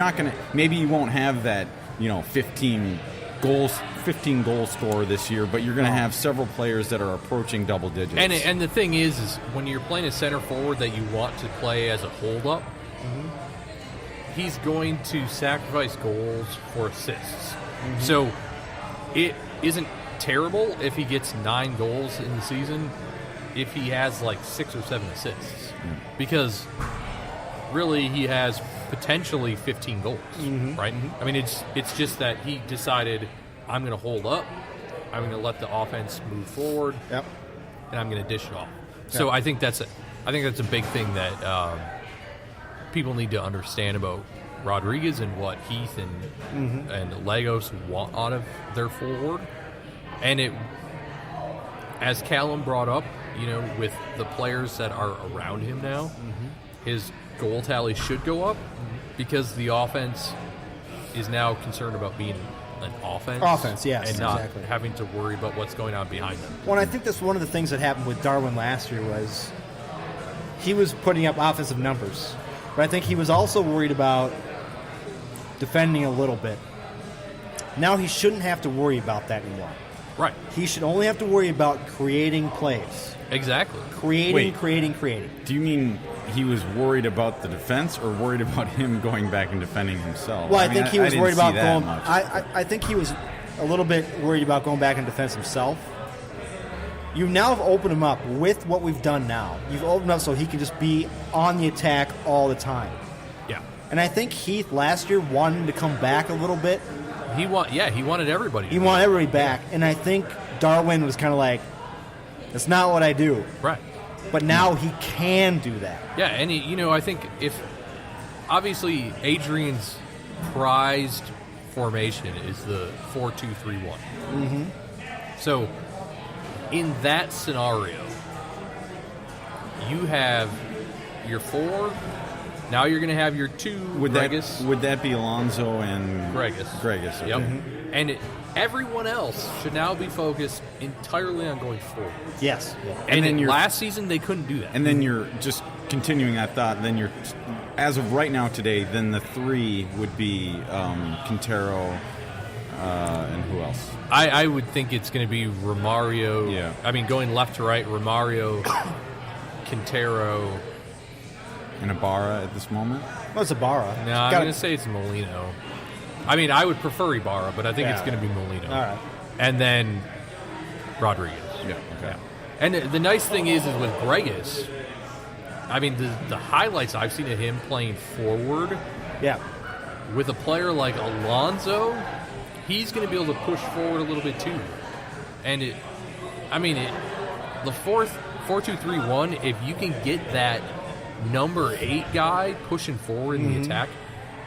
not going to. Maybe you won't have that 15 goal scorer this year, but you're going to have several players that are approaching double digits. And the thing is when you're playing a center forward that you want to play as a hold-up, he's going to sacrifice goals for assists. So it isn't terrible if he gets 9 goals in the season if he has like 6 or 7 assists. Because really he has potentially 15 goals, right? I mean, it's just that he decided, I'm going to hold up, I'm going to let the offense move forward, and I'm going to dish it off. So I think that's a big thing that people need to understand about Rodriguez and what Heath and Lagos want out of their forward. And it, as Callum brought up, with the players that are around him now, his goal tally should go up because the offense is now concerned about being an offense. Offense, yes, and not exactly. having to worry about what's going on behind them. Well, I think that's one of the things that happened with Darwin last year was he was putting up offensive numbers, but I think he was also worried about defending a little bit. Now he shouldn't have to worry about that anymore. Right. He should only have to worry about creating plays. Exactly. Creating. Do you mean he was worried about the defense or worried about him going back and defending himself? Well, I think he was worried about going. Much. I think he was a little bit worried about going back and defense himself. You now have opened him up with what we've done now. You've opened up so he can just be on the attack all the time. Yeah. And I think Heath last year wanted to come back a little bit. He wanted everybody. He wanted everybody back, and I think Darwin was kind of like, "That's not what I do." Right. But now he can do that. Yeah, and I think if obviously Adrian's prized formation is the 4-2-3-1. So in that scenario, you have your 4. Now you're going to have your 2. Would that be Alonso and Gregus? Okay. Yep. And everyone else should now be focused entirely on going forward. Yes. Yeah. And then last season they couldn't do that. And then you're just continuing that thought. Then you're, as of right now today, then the 3 would be Quintero and who else? I would think it's going to be Romario. Yeah. I mean, going left to right, Romario, Quintero. And Opara at this moment? Well, it's Opara. No, I'm going to say it's Molino. I mean, I would prefer Ibarra, but I think it's going to be Molino. All right. And then Rodriguez. Yeah, okay. Yeah. And the nice thing is with Gregus, I mean, the highlights I've seen of him playing forward, with a player like Alonso, he's going to be able to push forward a little bit too. And the 4-2-3-1, if you can get that number 8 guy pushing forward in the attack,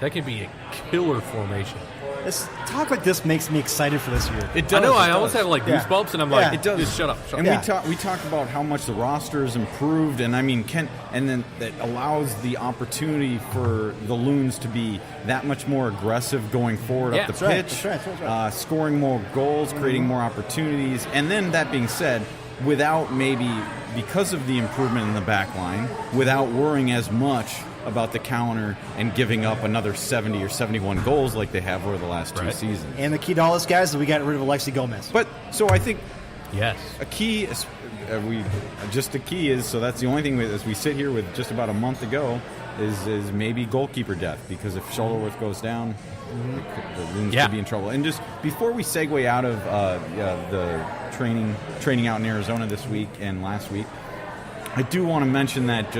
that can be a killer formation. This talk like this makes me excited for this year. It does. I know. I does. almost have like goosebumps, and I'm like, it does. Just shut up. And we talk about how much the roster has improved, and and then that allows the opportunity for the Loons to be that much more aggressive going forward up the pitch, That's right. scoring more goals, creating more opportunities, and then that being said, without maybe because of the improvement in the back line, without worrying as much about the counter and giving up another 70 or 71 goals like they have over the last 2 seasons. And the key to all this, guys, is we got rid of Alexi Gomez. But so I think yes, a key is so that's the only thing as we sit here with just about a month ago is maybe goalkeeper depth, because if Shuttleworth goes down, the Loons could be in trouble. And just before we segue out of the training out in Arizona this week and last week, I do want to mention that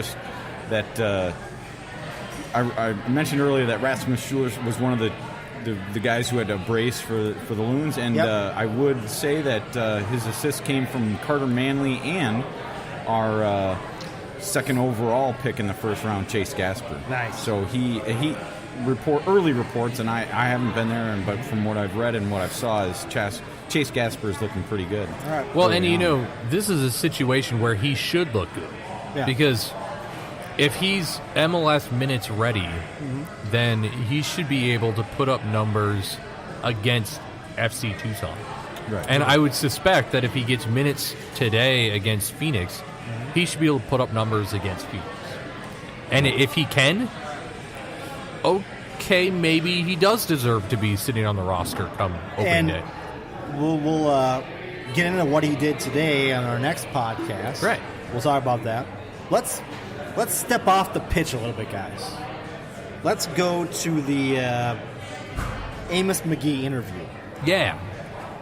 I mentioned earlier that Rasmus Schuler was one of the guys who had a brace for the Loons, and I would say that his assist came from Carter Manley and our second overall pick in the first round, Chase Gasper. Nice. So he early reports, and I haven't been there, but from what I've read and what I saw is Chase Gasper is looking pretty good. All right. Well, and this is a situation where he should look good, because if he's MLS minutes ready, then he should be able to put up numbers against FC Tucson. Right. And I would suspect that if he gets minutes today against Phoenix, he should be able to put up numbers against Phoenix. And if he can, okay, maybe he does deserve to be sitting on the roster come opening day. We'll get into what he did today on our next podcast. Right. We'll talk about that. Let's step off the pitch a little bit, guys. Let's go to the Amos Magee interview. Yeah.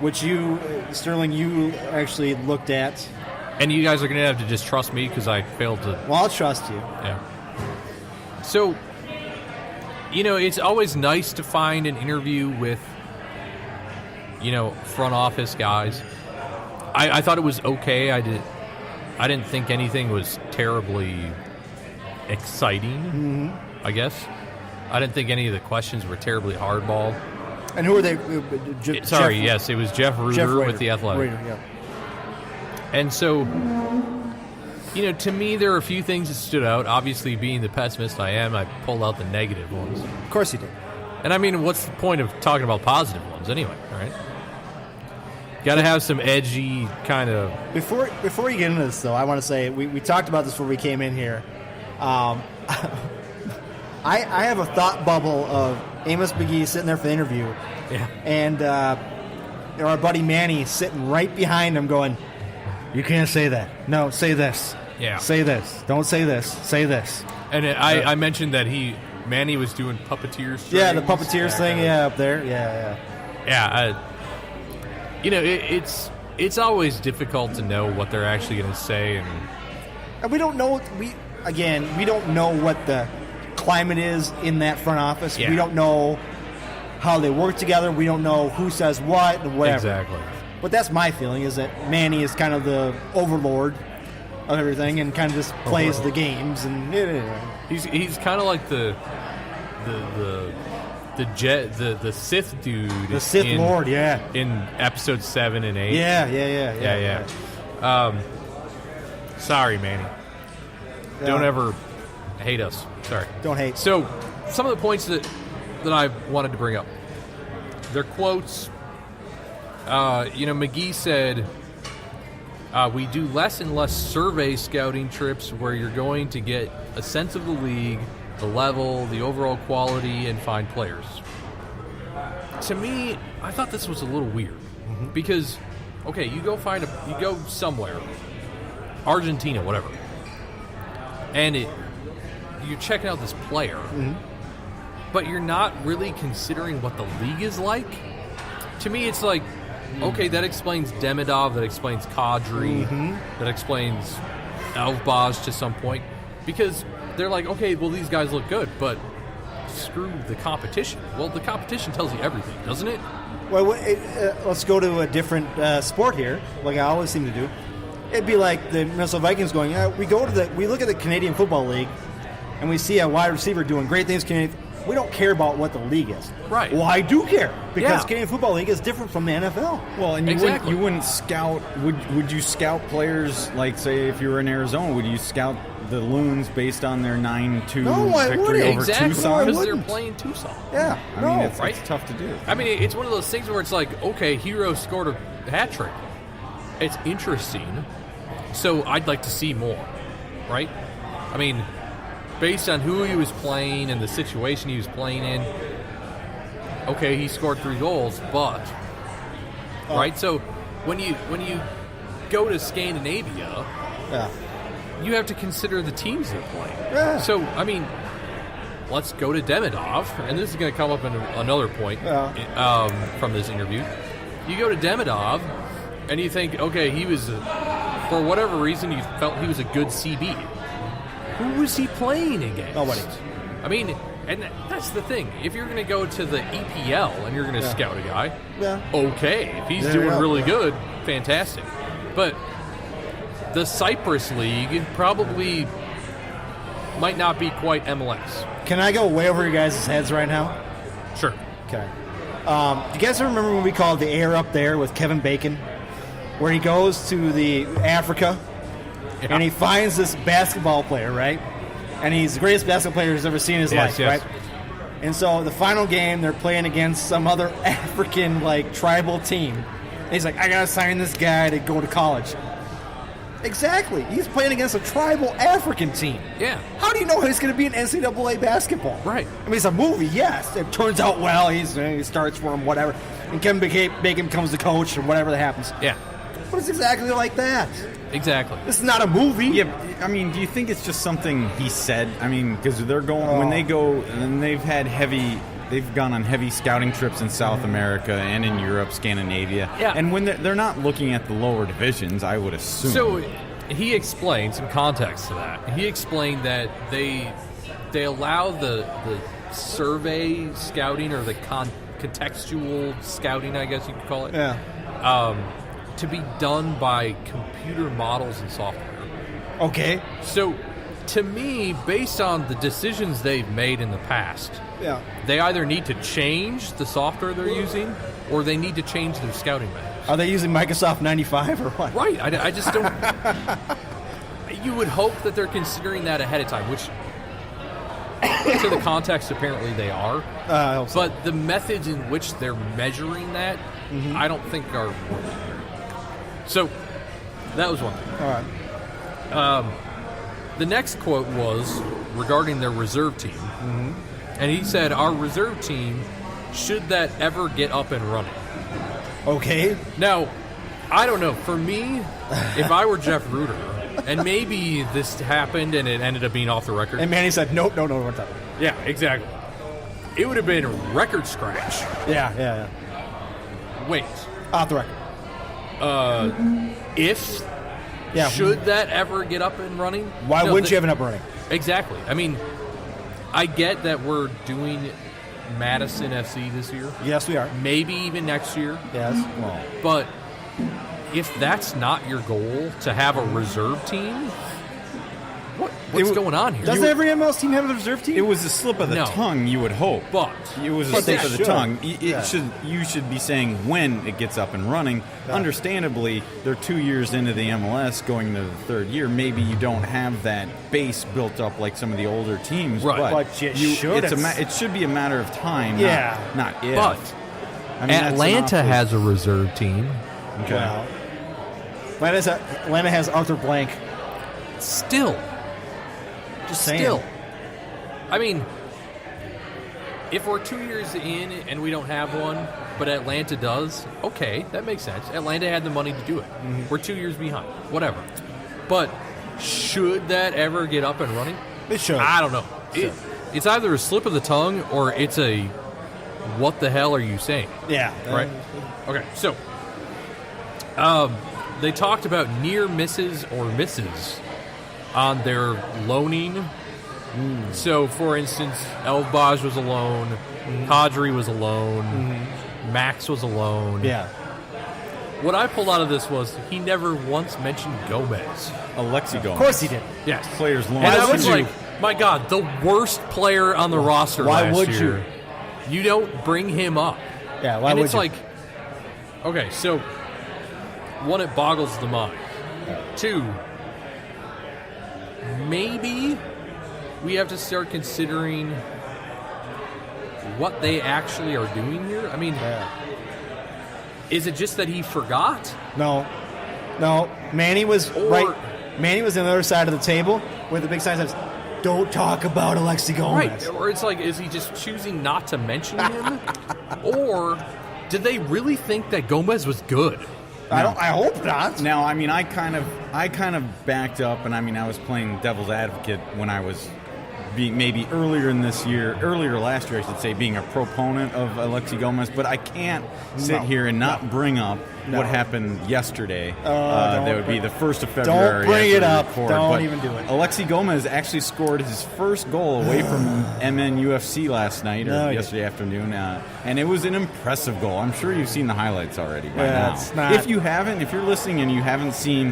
Which you, Sterling, you actually looked at. And you guys are going to have to just trust me because I failed to... Well, I'll trust you. Yeah. So, it's always nice to find an interview with, front office guys. I thought it was okay. I didn't think anything was terribly exciting, I guess. I didn't think any of the questions were terribly hardball. And who are they? Yes, it was Jeff Ruder with The Athletic. Ruder, yeah. And so, to me, there are a few things that stood out. Obviously, being the pessimist I am, I pulled out the negative ones. Of course you did. And I mean, what's the point of talking about positive ones anyway, right? Got to have some edgy kind of... Before you get into this, though, I want to say, we talked about this before we came in here. I have a thought bubble of Amos Magee sitting there for the interview. Yeah. And our buddy Manny sitting right behind him going, "You can't say that. No, say this. Yeah. Say this. Don't say this. Say this." And I mentioned that Manny was doing puppeteer strings. Yeah, the puppeteers thing, up there. Yeah. Yeah, it's always difficult to know what they're actually going to say, and we don't know. We don't know what the climate is in that front office. Yeah. We don't know how they work together. We don't know who says what and whatever. Exactly. But that's my feeling, is that Manny is kind of the overlord of everything and kind of just plays the games. And he's kind of like the Sith dude. The Sith Lord, yeah. In episode 7 and 8. Yeah. Sorry, Manny. Don't ever hate us. Sorry. Don't hate. So, some of the points that I wanted to bring up. Their quotes. Magee said, we do less and less survey scouting trips where you're going to get a sense of the league, the level, the overall quality, and find players. To me, I thought this was a little weird. Because, okay, you go somewhere, Argentina, whatever, and you're checking out this player, but you're not really considering what the league is like. To me, it's like, okay, that explains Demidov, that explains Kadri, that explains Elfbaz to some point, because they're like, okay, well, these guys look good, but screw the competition. Well, the competition tells you everything, doesn't it? Well, let's go to a different sport here, like I always seem to do. It'd be like the Minnesota Vikings going, we look at the Canadian Football League, and we see a wide receiver doing great things. We don't care about what the league is. Right. Well, I do care, because Canadian Football League is different from the NFL. Well, and you wouldn't scout. Would you scout players, like, say, if you were in Arizona, would you scout the Loons based on their 9-2 victory over Tucson? Because they're playing Tucson. Yeah. I mean, it's tough to do. I mean, it's one of those things where it's like, okay, Hero scored a hat trick. It's interesting, so I'd like to see more, right? I mean, based on who he was playing and the situation he was playing in, okay, he scored 3 goals, but right. So when you go to Scandinavia, you have to consider the teams they're playing. Yeah. So I mean, let's go to Demidov, and this is going to come up in another point from this interview. You go to Demidov, and you think, okay, he was for whatever reason you felt he was a good CB. Who was he playing against? Nobody. I mean, and that's the thing. If you're going to go to the EPL and you're going to scout a guy, okay. If he's doing really good, fantastic. But the Cyprus League probably might not be quite MLS. Can I go way over your guys' heads right now? Sure. Okay. Do you guys remember when we called The Air Up There with Kevin Bacon? Where he goes to the Africa and he finds this basketball player, right? And he's the greatest basketball player he's ever seen in his life, right? And so the final game, they're playing against some other African, tribal team. And he's like, I got to sign this guy to go to college. Exactly. He's playing against a tribal African team. Yeah. How do you know he's going to be in NCAA basketball? Right. I mean, it's a movie, yes. It turns out well. He starts for him, whatever. And Kevin Bacon becomes the coach or whatever that happens. Yeah. But it's exactly like that. Exactly. This is not a movie. Yeah, I mean, do you think it's just something he said? I mean, because they're going when they go, and they've gone on heavy scouting trips in South America and in Europe, Scandinavia. Yeah. And when they're not looking at the lower divisions, I would assume. So he explained some context to that. He explained that they allow the survey scouting or the contextual scouting, I guess you could call it. Yeah. To be done by computer models and software. Okay. So, to me, based on the decisions they've made in the past, Yeah. they either need to change the software they're using or they need to change their scouting methods. Are they using Microsoft 95 or what? Right. I just don't... You would hope that they're considering that ahead of time, which, to the context, apparently they are. I hope so. But the methods in which they're measuring that, I don't think are working. So, that was one thing. All right. The next quote was regarding their reserve team. And he said, our reserve team, should that ever get up and running? Okay. Now, I don't know. For me, if I were Jeff Ruder, and maybe this happened and it ended up being off the record. And Manny said, nope, no, we're not. Yeah, exactly. It would have been a record scratch. Yeah. Wait. Off the record. If... Yeah. Should that ever get up and running? Why wouldn't you have it up and running? Exactly. I mean, I get that we're doing Madison FC this year. Yes, we are. Maybe even next year. Yes. Well, But if that's not your goal, to have a reserve team, what's going on here? doesn't every MLS team have a reserve team? it was a slip of the No. tongue, you would hope. But It was a But they slip of the should. tongue. Yeah. You should be saying when it gets up and running. Yeah. Understandably, they're 2 years into the MLS, going into the third year. Maybe you don't have that base built up like some of the older teams. Right. But you should. It should be a matter of time. Yeah. Not if. But I mean, that's an Atlanta awfully- has a reserve team. Okay. Wow. Atlanta has Arthur Blank. Still. Just saying. Still. I mean, if we're 2 years in and we don't have one, but Atlanta does, okay, that makes sense. Atlanta had the money to do it. We're 2 years behind. Whatever. But should that ever get up and running? It should. I don't know. It's either a slip of the tongue or it's a what the hell are you saying? Yeah. Right? Okay, so they talked about near misses or misses on their loaning. So, for instance, Elbaj was a loan, Kadri was a loan, Max was a loan. Yeah. What I pulled out of this was he never once mentioned Gomez. Alexi Gomez. Of course he did. Yes. Players loan. And I Why was would you? like, my God, the worst player on the roster Why last would year. You don't bring him up. Yeah, why and would it's you? like, okay, so, one, it boggles the mind. Two, maybe we have to start considering what they actually are doing here. I mean, is it just that he forgot? No. Manny was right. Manny was on the other side of the table where the big sign says, "Don't talk about Alexi Gomez." Right. Or it's like, is he just choosing not to mention him? Or did they really think that Gomez was good? I hope not. Now, I mean, I kind of backed up, and I mean, I was playing devil's advocate when I was being maybe earlier last year, I should say, being a proponent of Alexi Gomez, but I can't sit here and not bring up what happened yesterday. That would be the 1st of February. Don't bring after it we up. record. Don't But even do it. Alexi Gomez actually scored his first goal away from MNUFC last night or yesterday afternoon, and it was an impressive goal. I'm sure you've seen the highlights already by now. It's not- If you haven't, if you're listening and you haven't seen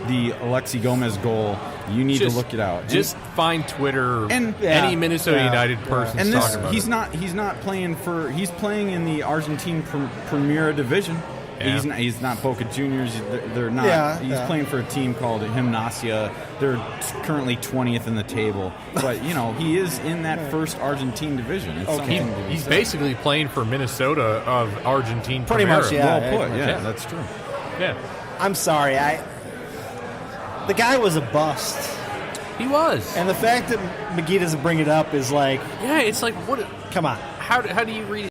the Alexi Gomez goal, you need to look it out. Just find Twitter And- any Minnesota United person And talking about he's it. he's not playing he's playing in the Argentine Primera Division. Yeah. He's not Boca Juniors. They're not. Yeah, he's yeah. playing for a team called Gimnasia. They're currently 20th in the table, but he is in that first Argentine division. It's something to be He's said. basically playing for Minnesota of Argentine. Pretty Primera. much, yeah. Well put. Yeah, Yeah. that's true. Yeah. I'm sorry. The guy was a bust. He was. And the fact that Magee doesn't bring it up is like... Yeah, it's like, what? Come on. How do you read